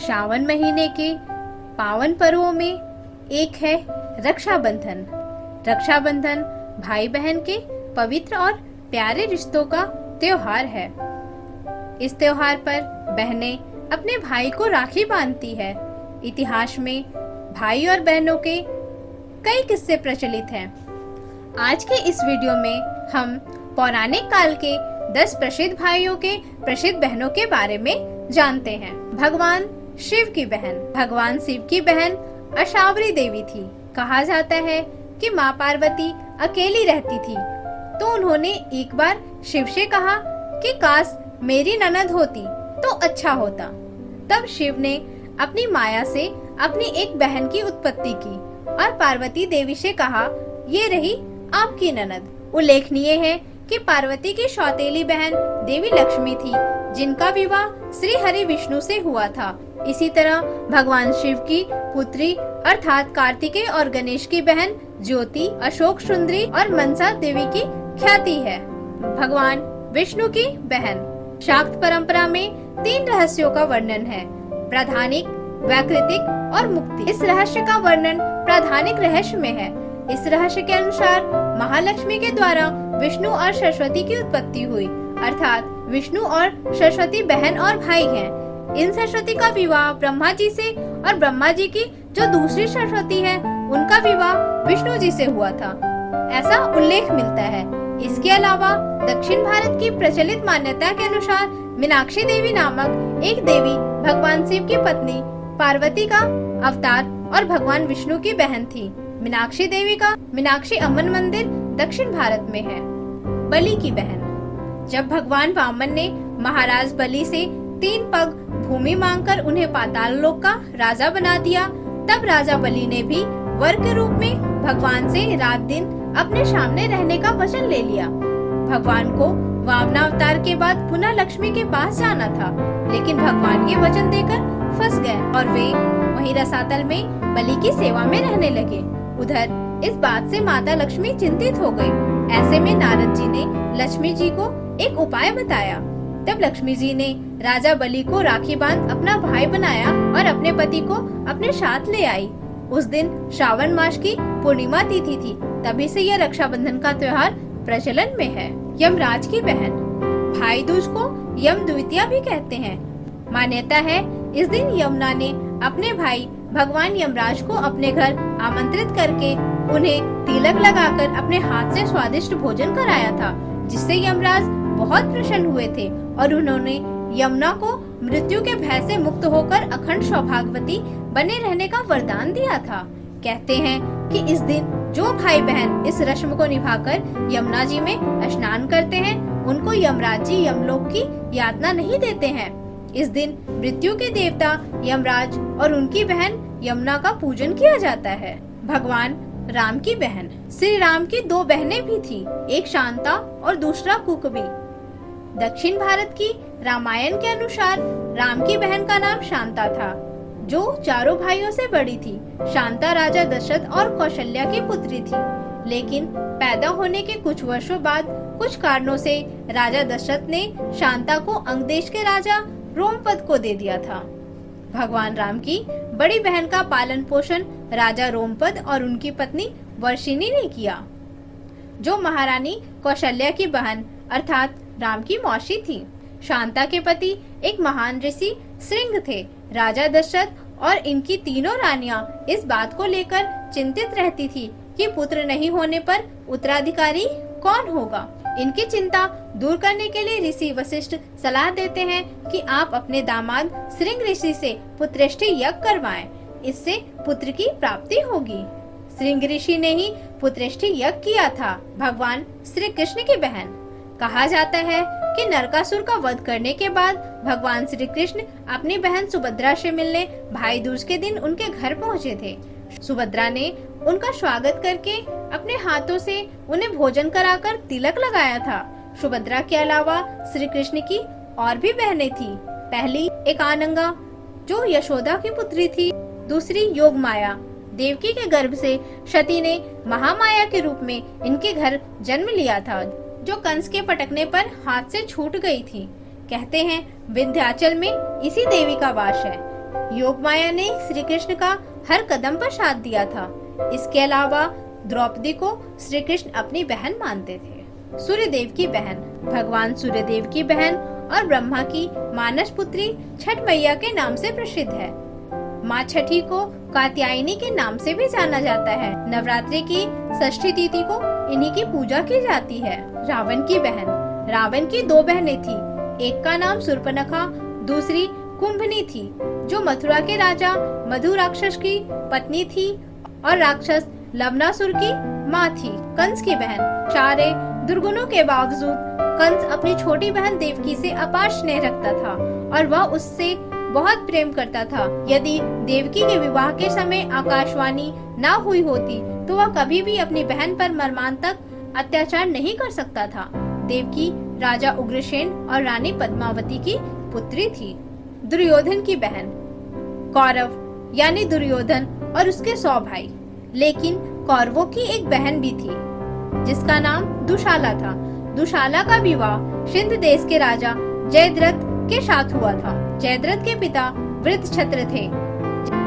श्रावण महीने के पावन पर्वों में एक है रक्षाबंधन। रक्षाबंधन भाई बहन के पवित्र और प्यारे रिश्तों का त्योहार है। इस त्योहार पर बहनें अपने भाई को राखी बांधती है। इतिहास में भाई और बहनों के कई किस्से प्रचलित हैं। आज के इस वीडियो में हम पौराणिक काल के 10 प्रसिद्ध भाइयों के प्रसिद्ध बहनों के बारे में जानते हैं। भगवान शिव की बहन। भगवान शिव की बहन अशावरी देवी थी। कहा जाता है कि माँ पार्वती अकेली रहती थी, तो उन्होंने एक बार शिव से कहा कि काश मेरी ननद होती तो अच्छा होता। तब शिव ने अपनी माया से अपनी एक बहन की उत्पत्ति की और पार्वती देवी से कहा, ये रही आपकी ननद। उल्लेखनीय है कि पार्वती की सौतेली बहन देवी लक्ष्मी थी, जिनका विवाह श्री हरि विष्णु से हुआ था। इसी तरह भगवान शिव की पुत्री अर्थात कार्तिकेय और गणेश की बहन ज्योति, अशोक सुंदरी और मनसा देवी की ख्याति है। भगवान विष्णु की बहन। शाक्त परंपरा में 3 रहस्यों का वर्णन है, प्राधानिक, वैकृतिक और मुक्ति। इस रहस्य का वर्णन प्राधानिक रहस्य में है। इस रहस्य के अनुसार महालक्ष्मी के द्वारा विष्णु और सरस्वती की उत्पत्ति हुई, अर्थात विष्णु और सरस्वती बहन और भाई हैं। इन सरस्वती का विवाह ब्रह्मा जी से और ब्रह्मा जी की जो दूसरी सरस्वती है उनका विवाह विष्णु जी से हुआ था, ऐसा उल्लेख मिलता है। इसके अलावा दक्षिण भारत की प्रचलित मान्यता के अनुसार मीनाक्षी देवी नामक एक देवी भगवान शिव की पत्नी पार्वती का अवतार और भगवान विष्णु की बहन थी। मीनाक्षी देवी का मीनाक्षी अम्मन मंदिर दक्षिण भारत में है। बलि की बहन। जब भगवान वामन ने महाराज बलि से 3 पग भूमि मांगकर उन्हें पाताल लोक का राजा बना दिया, तब राजा बलि ने भी वर के रूप में भगवान से रात दिन अपने सामने रहने का वचन ले लिया। भगवान को वामनावतार के बाद पुनः लक्ष्मी के पास जाना था, लेकिन भगवान ये वचन देकर फंस गए और वे वहीं रसातल में बलि की सेवा में रहने लगे। उधर इस बात से माता लक्ष्मी चिंतित हो गई। ऐसे में नारद जी ने लक्ष्मी जी को एक उपाय बताया। तब लक्ष्मी जी ने राजा बलि को राखी बांध अपना भाई बनाया और अपने पति को अपने साथ ले आई। उस दिन श्रावण मास की पूर्णिमा तिथि थी, तभी से यह रक्षाबंधन का त्योहार प्रचलन में है। यमराज की बहन। भाई दूज को यम द्वितीया भी कहते हैं। मान्यता है इस दिन यमुना ने अपने भाई भगवान यमराज को अपने घर आमंत्रित करके उन्हें तिलक लगाकर अपने हाथ से स्वादिष्ट भोजन कराया था, जिससे यमराज बहुत प्रसन्न हुए थे और उन्होंने यमुना को मृत्यु के भय से मुक्त होकर अखंड सौभाग्यवती बने रहने का वरदान दिया था। कहते हैं कि इस दिन जो भाई बहन इस रस्म को निभाकर यमुना जी में स्नान करते हैं, उनको यमराज जी यमलोक की यातना नहीं देते हैं। इस दिन मृत्यु के देवता यमराज और उनकी बहन यमुना का पूजन किया जाता है। भगवान राम की बहन। श्री राम की 2 बहनें भी थी, एक शांता और दूसरा कुकबी। दक्षिण भारत की रामायण के अनुसार राम की बहन का नाम शांता था, जो चारों भाइयों से बड़ी थी। शांता राजा दशरथ और कौशल्या की पुत्री थी, लेकिन पैदा होने के कुछ वर्षों बाद कुछ कारणों से राजा दशरथ ने शांता को अंग देश के राजा रोमपद को दे दिया था। भगवान राम की बड़ी बहन का पालन पोषण राजा रोमपद और उनकी पत्नी वर्षिणी ने किया, जो महारानी कौशल्या की बहन अर्थात राम की मौसी थी। शांता के पति एक महान ऋषि श्रृंग थे। राजा दशरथ और इनकी तीनों रानियां इस बात को लेकर चिंतित रहती थी कि पुत्र नहीं होने पर उत्तराधिकारी कौन होगा। इनकी चिंता दूर करने के लिए ऋषि वशिष्ठ सलाह देते हैं कि आप अपने दामाद श्रृंग ऋषि से पुत्रेष्टि यज्ञ करवाएं, इससे पुत्र की प्राप्ति होगी। श्रृंग ऋषि ने ही पुत्रेष्टि यज्ञ किया था। भगवान श्री कृष्ण की बहन। कहा जाता है कि नरकासुर का वध करने के बाद भगवान श्री कृष्ण अपनी बहन सुभद्रा से मिलने भाई दूज के दिन उनके घर पहुँचे थे। सुभद्रा ने उनका स्वागत करके अपने हाथों से उन्हें भोजन कराकर तिलक लगाया था। सुभद्रा के अलावा श्री कृष्ण की और भी बहनें थी। पहली एक आनंगा, जो यशोदा की पुत्री थी। दूसरी योगमाया। देवकी के गर्भ से सती ने महामाया के रूप में इनके घर जन्म लिया था, जो कंस के पटकने पर हाथ से छूट गई थी। कहते हैं विंध्याचल में इसी देवी का वास है। योगमाया ने श्री कृष्ण का हर कदम पर साथ दिया था। इसके अलावा द्रौपदी को श्री कृष्ण अपनी बहन मानते थे। सूर्यदेव की बहन भगवान सूर्यदेव की बहन और ब्रह्मा की मानस पुत्री छठ मैया के नाम से प्रसिद्ध है। माँ छठी को कात्यायनी के नाम से भी जाना जाता है। नवरात्रि की षष्ठी तिथि को इन्हीं की पूजा की जाती है। रावण की बहन रावण की दो बहनें थी। एक का नाम शूर्पणखा, दूसरी कुंभनी थी, जो मथुरा के राजा मधु राक्षस की पत्नी थी और राक्षस लवनासुर की माँ थी। कंस की बहन सारे दुर्गुणों के बावजूद कंस अपनी छोटी बहन देवकी से अपार स्नेह रखता था और वह उससे बहुत प्रेम करता था। यदि देवकी के विवाह के समय आकाशवाणी ना हुई होती तो वह कभी भी अपनी बहन पर मर्मांतक अत्याचार नहीं कर सकता था। देवकी राजा उग्रसेन और रानी पद्मावती की पुत्री थी। दुर्योधन की बहन कौरव यानी दुर्योधन और उसके 100 भाई, लेकिन कौरवों की एक बहन भी थी जिसका नाम दुशाला था। दुशाला का विवाह सिंध देश के राजा जयद्रथ के साथ हुआ था। जयद्रथ के पिता वृत्रक्षत्र थे।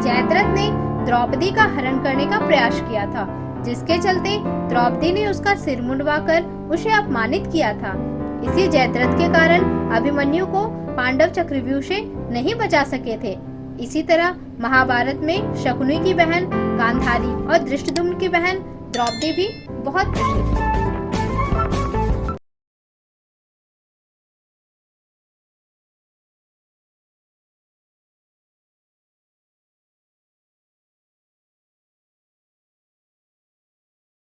जयद्रथ ने द्रौपदी का हरण करने का प्रयास किया था, जिसके चलते द्रौपदी ने उसका सिर मुंडवाकर उसे अपमानित किया था। इसी जयद्रथ के कारण अभिमन्यु को पांडव चक्रव्यूह से नहीं बचा सके थे। इसी तरह महाभारत में शकुनी की बहन गांधारी और धृष्टद्युम्न की बहन द्रौपदी भी बहुत प्रसिद्ध है।